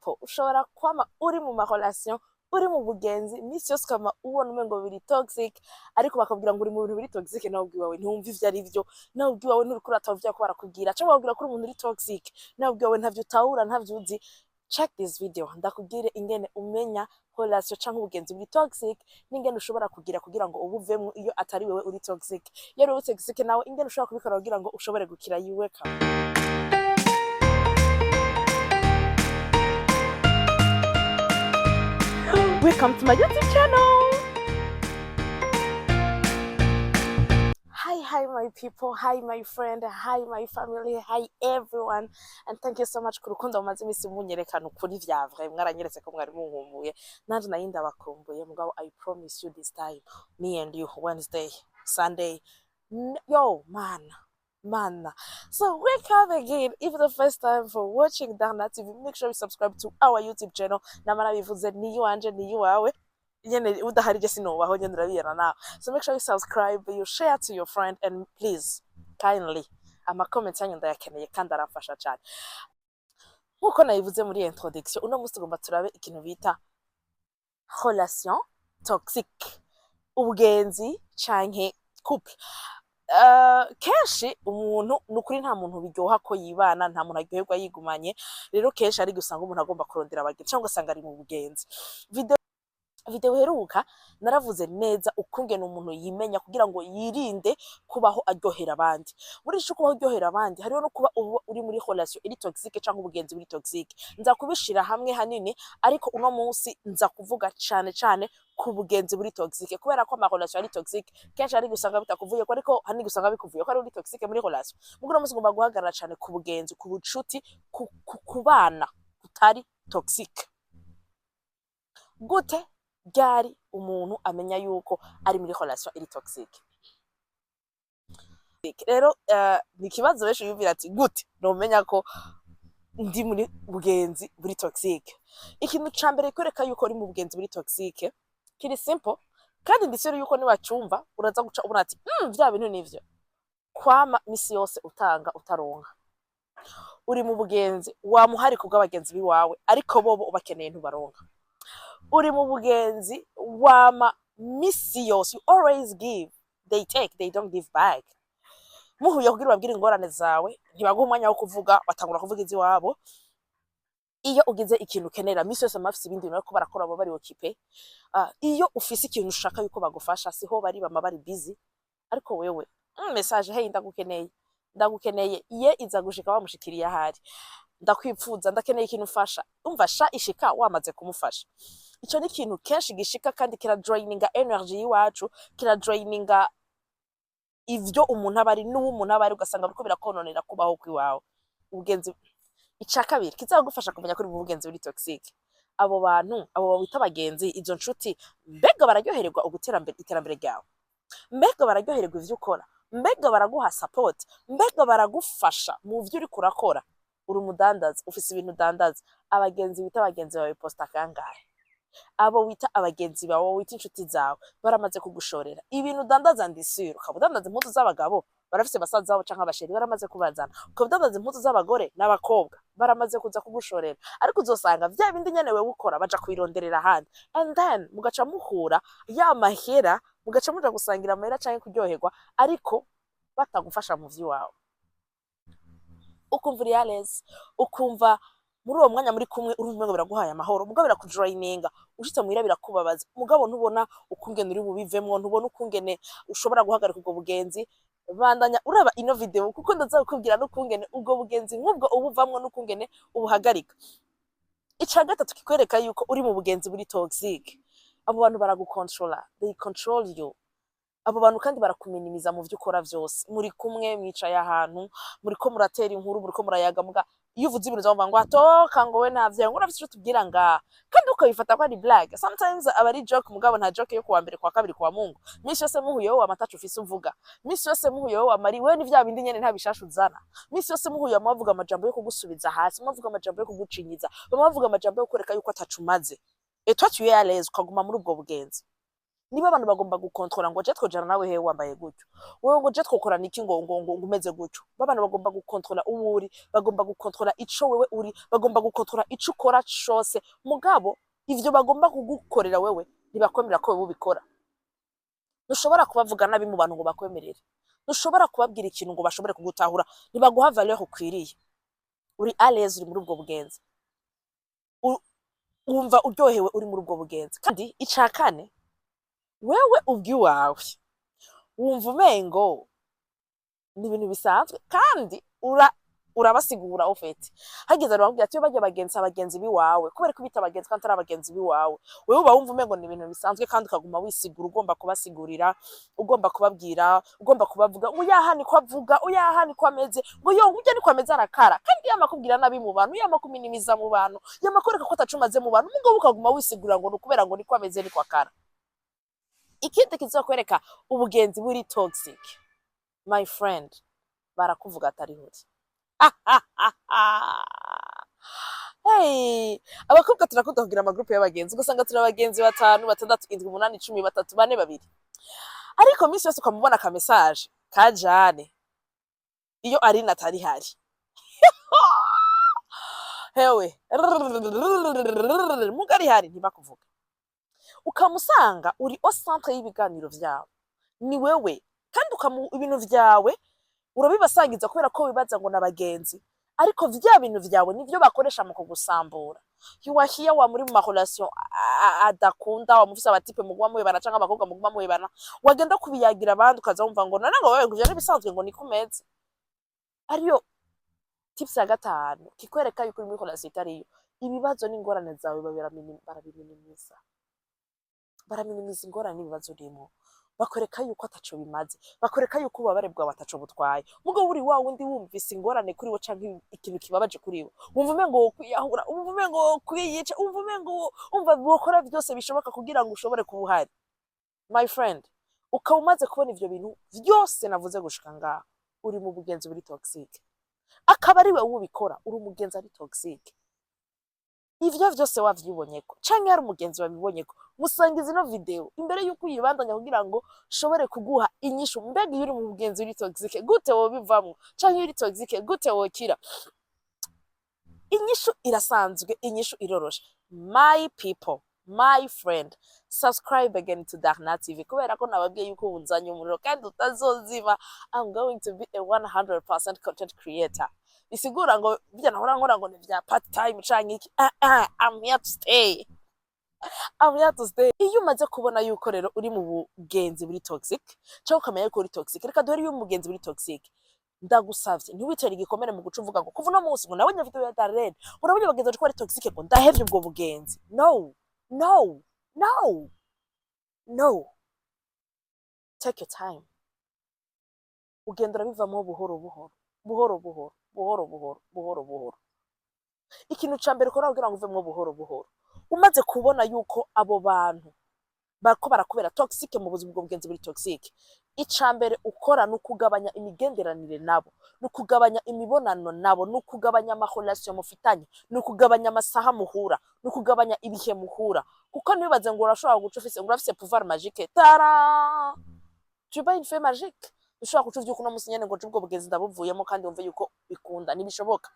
people ushobora kwama uri mu ma relation uri mu bugenzi imisi yose ukama ubona umengo biri toxic ariko bakabwira ngo uri mu bintu biri toxic nawe ubwiwawe ntumva ivyo ari vyo nawe ubwiwawe nturiko uratahura ko barakubwira cyangwa bakubwira ko uri umuntu uri toxic nawe ubwiwawe ntavyo utahura ntavyo uzi. Check this video ndakubwire ingene umenya relation canke ubugenzi buri toxic n'ingene ushobora kugira ngo ubuvemwo iyo atari wewe uri toxic. Iyo uri toxic nawe ingene ushobora kubikora kugira ngo ushobore gukira yiwe ka. Welcome to my YouTube channel. Hi my people, hi my friend, hi my family, hi everyone, and thank you so much kurukundo mumaze imisi munyerekana ukuri vya vrai mwaranyeretse ko mwari munkumbuye nanje nayi ndabakumbuye mugabo I promise you this time me and you Wednesday Sunday yo man. So welcome again. If the first time for watching Dana TV, make sure you subscribe to our YouTube channel. Namara bivuze ni wanje ni wawe. Nyene udaharije sinobaho nyene urabiyana nawe. So make sure you subscribe, you share to your friend, and please kindly ama comments yanyu ndayakeneye kandi arafasha cyane. Nkuko nayivuze muri introduction, uno musi tugomba turabe ikintu bita relation toxique, ubugenzi canke couple. Kenshi umuntu nukuri nta muntu biryoha ko yibana, nta muntu aryoherwa yigumanye. Rero kenshi ari gusanga umuntu agomba kurondera abagenzi cyangwa usanga ari mu bugenzi. Video heruka naravuze neza ukungena umuntu yimenya kugira ngo yirinde kubaho aryohera abandi. Muri ico kubaho aryohera abandi hariho no kuba uri muri relation iri toxique cyangwa ubugenzi buri toxique. Nza kubishira hamwe hanini ariko uno munsi nza kuvuga cyane ku bugenzi buri toxique kubera ko ama relation ari toxique kenshi ari gusanga bitakuvuye ko ariko hani gusanga bikuvuye ko ari uri toxique muri relation. Mugo uno munsi ngomba guhagarara cyane ku bugenzi, ku bucuti, ku bana kutari toxique. Gute ryari umuntu amenya yuko ari muri relation iri toxique? Rero ni kibazo benshi yumvira ati gute nomenya ko ndi muri bugenzi buri toxique. Ikintu cambere kwereka yuko uri mu bugenzi buri toxique kiri simple kandi ndisero yuko ni wacumva uraza guca ubona ati vya bintu nivyo kwama misi yose utanga utaronka. Uri mu bugenzi wamuhari kubw'abagenzi biwawe ariko bobo ubakeneye ntubaronka. Uri mu bugenzi wama misi yose, you always give, they take, they don't give back. Muhuye kugira ubabwire ingorane zawe ntibaguha umwanya wo kuvuga, batangura kuvuga izi wabo. Iyo ugize ikintu ukenera misi yose amafisi ibindi bintu ariko barakora abo bari occupé. Iyo ufise ikintu ushaka yuko bagufasha siho bari bama bari busy ariko wewe message hey ndagukeneye iye iza gushika bamushikiriye ahari. Ndakwipfuza ndakeneye ikintu ufasha umva sha ishika wamaze kumufasha. Ico ni ikintu kenshi gishika kandi kira draininga energy yiwacu, kira draininga ivyo umuntu abari n'umuntu abari ugasanga biriko birakononera kubaho kwiwawe. Ubugenzi ica kabiri kizagufasha kumenya ko uri mu bugenzi buri toxique. Abo bantu abo bita abagenzi izo nshuti mbega bararyohererwa iterambere ryawe, mbega bararyohererwa ivyo ukora, mbega baraguha support, mbega baragufasha mu vyo uri kurakora. Uri umudandaza ufise ibintu udandaza, abagenzi bita abagenzi bawe posta kangahe? Abo wita abagenzi bawe wita inshuti zawe baramaze kugushorera ibintu udandaza ndisiro. Ukabudandaza impuzu z'abagabo barafise basaza zabo canke abasheri baramaze kubazana, ukabudandaza impuzu z'abagore n'abakobwa baramaze kuza kugushorera ariko uzosanga vya bindi nyene wewe ukora baja kwironderera ahandi, and then mugaca muhura ya mahera mugaca muja gusangira amahera canke kuryoherwa ariko batagufasha mu vy'iwawe. Ukumva realez, ukumva muri uwo mwanya muri kumwe urumva ngo biraguhaye amahoro mugabo birakudraininga, ushitse muhira birakubabaza mugabo ntubona ukungene uri bubivemwo, ntubona ukungene ushobora guhagarika ubwo bugenzi. Bandanya uraba ino video kuko ndazakubwira n'ukungene ubwo bugenzi nk'ubwo ubuvamwo n'ukungene ubuhagarika. Ica gatatu kikwereka yuko uri mu bugenzi buri toxique. Abo bantu baragukontrola, they control you. Abo bantu kandi barakuminimiza mu vyo ukora vyose. Muri kumwe mwicaye ahantu, muriko muratera inkuru, muriko murayaga muga iyo uvuze ibintu zavuga ngo atoka ngo we navyo ngo urafise ico tubwira nga kandi ukabifata ko ari blague. Sometimes abari joke mugabo nta joke yo kuwa mbere kwa kabiri kwa Mungu. Misi yose muhuye wowe amatacu ufise uvuga, misi yose muhuye wowe amari we ni vya bindi nyene nta bishasha uzana, misi yose muhuye amavuga amajambo yo kugusubiza hasi, amavuga amajambo yo kugucinyiza, amavuga amajambo yo kureka yuko atacumaze. Et toi tu es à l'aise ukaguma muri ubwo bugenzi. niba abantu bagomba gukontrola ngo je twojana nawe he wambaye gutyo, wewe ngo je twokorana iki ngo umeze gutyo, babana bagomba gukontrola uwo uri, bagomba gukontrola ico wewe uri, bagomba gukontrola ico ukora cose, mugabo ivyo bagomba kugukorera wewe ntibakwemerera ko wewe ubikora. Ntushobora kubavuga nabi mu bantu ngo bakwemerere, ntushobora kubabwira ikintu ngo bashobore kugutahura, ntibaguha valeur ukwiriye. Uri à l'aise uri muri ubwo bugenzi, wumva uryohewe uri muri ubwo bugenzi. Kandi ica kane, wewe ubwiwawe wumva umengo ni ibintu bisanzwe kandi urabasigura ufite hageze arababwira ati bajya abagenzi biwawe, kubera ko bita abagenzi kandi ari abagenzi biwawe, wewe uba wumva umengo ni ibintu bisanzwe kandi ukaguma wisigura, ugomba kubasigurira, ugomba kubabwira, ugomba kubavuga uyaha niko avuga, uyaha niko ameze, ngo yo ujya niko ameze arakara, kandi yamakubwira nabi mu bantu, yamakuminimiza mu bantu, yamakoreka ko atacumaze mu bantu, mugabo ukaguma wisigura ngo nukubera ngo niko ameze niko akara. Ikindi kizokwereka ubugenzi buri toxic, my friend, barakuvuga atari huri. Hey, abakobwa turakunda kugira amagroupe y'abagenzi, ugasanga turi abagenzi 5, 6, 7, 8, 10, 3, 4, 2. Ariko minsi yose ukamubona ka message ka Jane iyo ari natari hari. Hewe mugari hari ntibakuvuga, ukamusanga uri au centre y'ibiganiro vyawe, ni wewe kandi ibintu vyawe urabibasangiza kubera ko wibaza ngo nabagenzi, ariko vya bintu vyawe nivyo bakoresha mu kugusambura. You are here wa muri mu relation adakunda, wa mufise abatipe muguma muhebana canke abakobwa muguma muhebana, wagenda kubiyagira abandi ukaza wumva ngo nana ngo wewe ngo ivyo bisanzwe ngo nikumeze. Ariyo tips ya 5 kikwereka yuko uri muri relation itariyo, ibibazo n'ingorane zawe barabiminimiza ingorane n'ibibazo urimo, bakoreka yuko ataco bimaze, bakoreka yuko ubabare bwawe ataco butwaye, mugabo uri wa wundi wumvise ingorane kuri wo canke ikintu kibabaje kuri wo, wumva umengo kwiyahura, wumva umengo kwiyica, wumva umengo umva bokora byose bishoboka kugira ngo ushobore kubuhari. My friend, ukaba umaze kubona ivyo bintu vyose navuze gushika ngaha, uri mu bugenzi buri toxic, akaba ari wewe ubikora, uri umugenzi ari toxic. Ivyo vyose wavyibonyeko canke hari umugenzi wabibonyeko, musangiza ino video imbere yuko uyibandanya kugira ngo shobore kuguha inyishu. Mbega iyo uri mu bugenzi uri toxic gute wo bivamwo, canke uri toxic gute wokira? Inyishu irasanzwe, inyishu iroroshe. My people, my friend, subscribe again to Darna TV kubera ko nababwiye yuko ubunzanye umuriro kandi utazozima. I'm going to be a 100% content creator. Isigura ngo bijya nahora nkora ngo ni vya part time canke iki. I'm here to stay. I'm here to stay. Iyo umaze kubona yuko rero uri mu bugenzi buri toxic, cyangwa ukamenya yuko uri toxic, reka dore iyo umugenzi buri toxic, ndagusavye ntiwitere igikomere mu guca uvuga ngo kuva no munsi ngo nabonye video ya Darren, urabonye bagenzi ko ari toxic ngo ndahevye ubwo bugenzi. No, no, no, no. Take your time. Ugendera bivamo buhoro buhoro, buhoro buhoro, buhoro buhoro, buhoro buhoro. Ikintu ca mbere ukora kugira ngo uvemwo buhoro buhoro, umaze kubona yuko abo bantu bariko barakubera toxic mu buzima bwo bugenzi buri toxic, ica mbere ukora nukugabanya imigenderanire nabo, nukugabanya imibonano nabo, nukugabanya amarelation mufitanye, nukugabanya amasaha muhura, nukugabanya ibihe muhura, kuko nibaze ngo urashobora guca ufise ngo urafise pouvoir magique, tara tu pas une fée magique, ushobora guca uvyuko no musinyene ngo ubwo bugenzi ndabuvuyemo kandi wumve yuko bikunda, nibishoboka.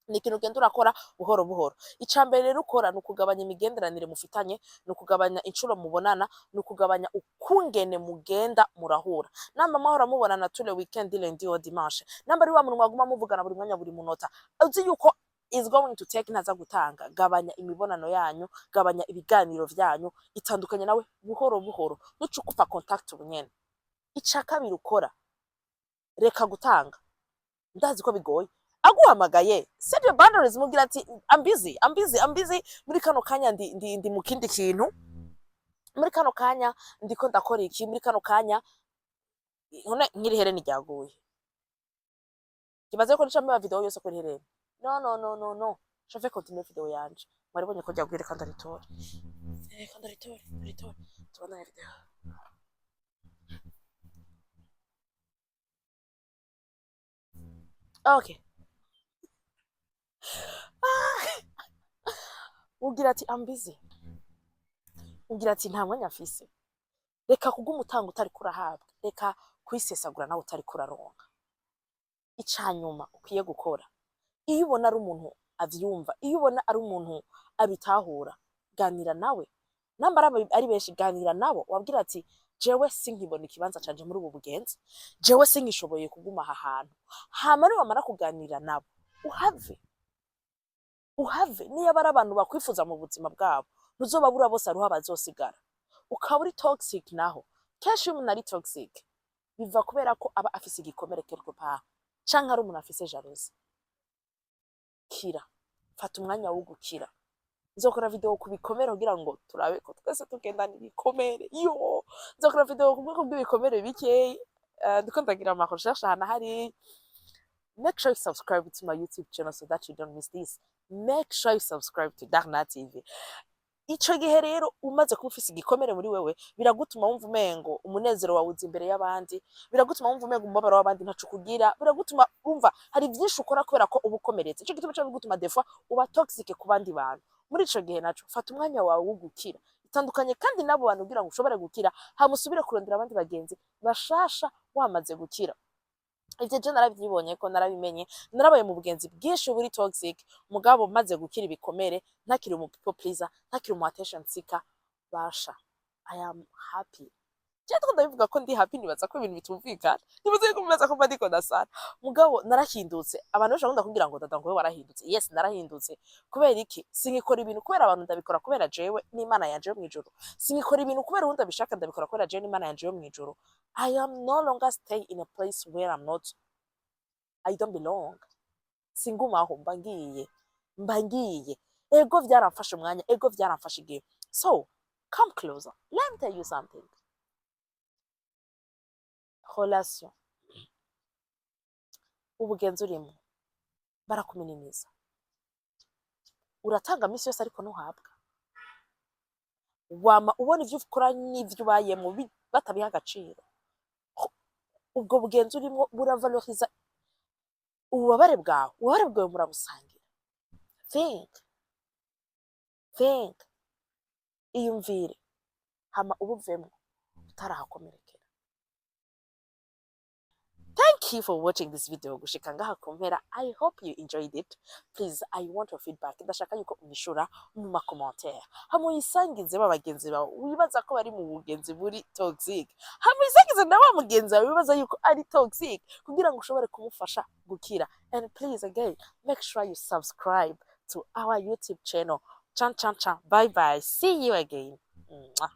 Ni ikintu ugenda urakora buhoro buhoro. Ica mbere rero ukora nukugabanya imigenderanire mufitanye, nukugabanya incuro mubonana, nukugabanya ukungene mugenda murahura. Namba mahora mubonana tous les weekends lundi au dimanche, namba ari wa muntu mwaguma muvugana buri mwanya buri munota, uzi yuko is going to take naza gutanga. Gabanya imibonano yanyu, gabanya ibiganiro vyanyu, itandukanye nawe buhoro buhoro, nucukupa contact ubunyene. Ica kabiri ukora, reka gutanga. Ndazi ko bigoye, aguhamagaye set your boundaries, mugira ati I'm busy muri kano kanya ndi mu kindi kintu, muri kano kanya ndiko ndakora iki, muri kano kanya none nkirihere niryaguye, kibaze ko nicambe video yose ko riherere. No, je vais continuer video yanje, mwaribonye ko ryagwire kandi aritora, kandi aritora tubona video. Okay. Ugira ati I'm busy, ugira ati nta mwanya afise, reka kuguma utanga utari kurahabwa, reka kwisesagura nawe utari kuraronka. Icanyuma ukwiye gukora, iyo ubona ari umuntu avyumva, iyo ubona ari umuntu abitahura, ganira nawe. Namba ari benshi, ganira nabo wabwira ati jewe sinkibona ikibanza canje muri ubu bugenzi, jewe sinkishoboye kuguma aha hantu. Hama niwamara kuganira nabo uhave niyo bari abantu bakwifuza mu buzima bwabo, ntuzobabura bose aruho abazosigara. Ukaba uri toxic naho, kenshi iyo umuntu ari toxic biva kubera ko aba afise igikomere quelque part, canke ari umuntu afise jalousie. Kira, fata umwanya wo gukira. Nzokora video ku bikomere kugira ngo turabe ko twese tugendana ibikomere. Nzokora video ku bikomere bikeyi, ndiko ndagira ama recherche hana hari. Make sure you subscribe to my YouTube channel so that you don't miss this. Make sure you subscribe to Darna TV. Ico gihe rero umaze kuba ufise igikomere muri wewe, biragutuma wumva umengo umunezero wawe uzi imbere y'abandi, biragutuma wumva umengo umubabaro w'abandi ntaco kugira, biragutuma wumva hari vyinshi ukora kubera ko uba ukomeretse. Ico gituma bigutuma des fois uba toxic ku bandi bantu. Muri ico gihe naco fata umwanya wawe wo gukira, itandukanye kandi nabo bantu kugira ngo ushobore gukira, hamusubire kurondera abandi bagenzi bashasha wamaze gukira. Ivyo je naravyibonye ko narabimenye, narabaye mu bugenzi bwinshi buri toxic, mugabo maze gukira ibikomere, ntakiri umu people pleaser, ntakiri umu attention seeker, basha I am happy. Je ndabivuga ko ndi happy, nibaza ko ibintu bitumvikana, nibaza ko mbaza ko ndiko ndasara, mugabo narahindutse. Abantu benshi bakunda kugira ngo dada ngo warahindutse. Yes, narahindutse. Kubera iki? Sinkikora ibintu kubera abantu, ndabikora kubera jewe n'Imana yanje yo mwijuru. Sinkikora ibintu kubera undi abishaka, ndabikora kubera jewe n'Imana yanje yo mwijuru. I am no longer stay in a place where I don't belong. Singumaho mbangiye. Ego vyaramfashe umwanya, ego vyaramfashe igihe. So, come closer. Let me tell you something. Relation. Ubugenzi urimo barakuminimiza. Uratanga misi yose ariko ntuhabwa. Wama ubona ivyo ukora n'ivyo ubayemo batabiha agaciro. Ubwo bugenzi urimo buravaloriza ububabare bwawe murabusangira. Think. Iyumvire. Hama ubuvemo utarahakomerekera. Thank you for watching this video gushika ngaha kumpera. I hope you enjoyed it. Please, I want your feedback. Ndashaka yuko unishura mu commentaire. Hamuyisangize babagenzi bawe wibaza ko bari mu bugenzi buri toxic. Hamuyisangize na wa mugenzi wawe wibaza yuko ari toxic kugira ngo ushobore kumufasha gukira. And please again, make sure you subscribe to our YouTube channel. Chan. Bye bye. See you again. Mwah.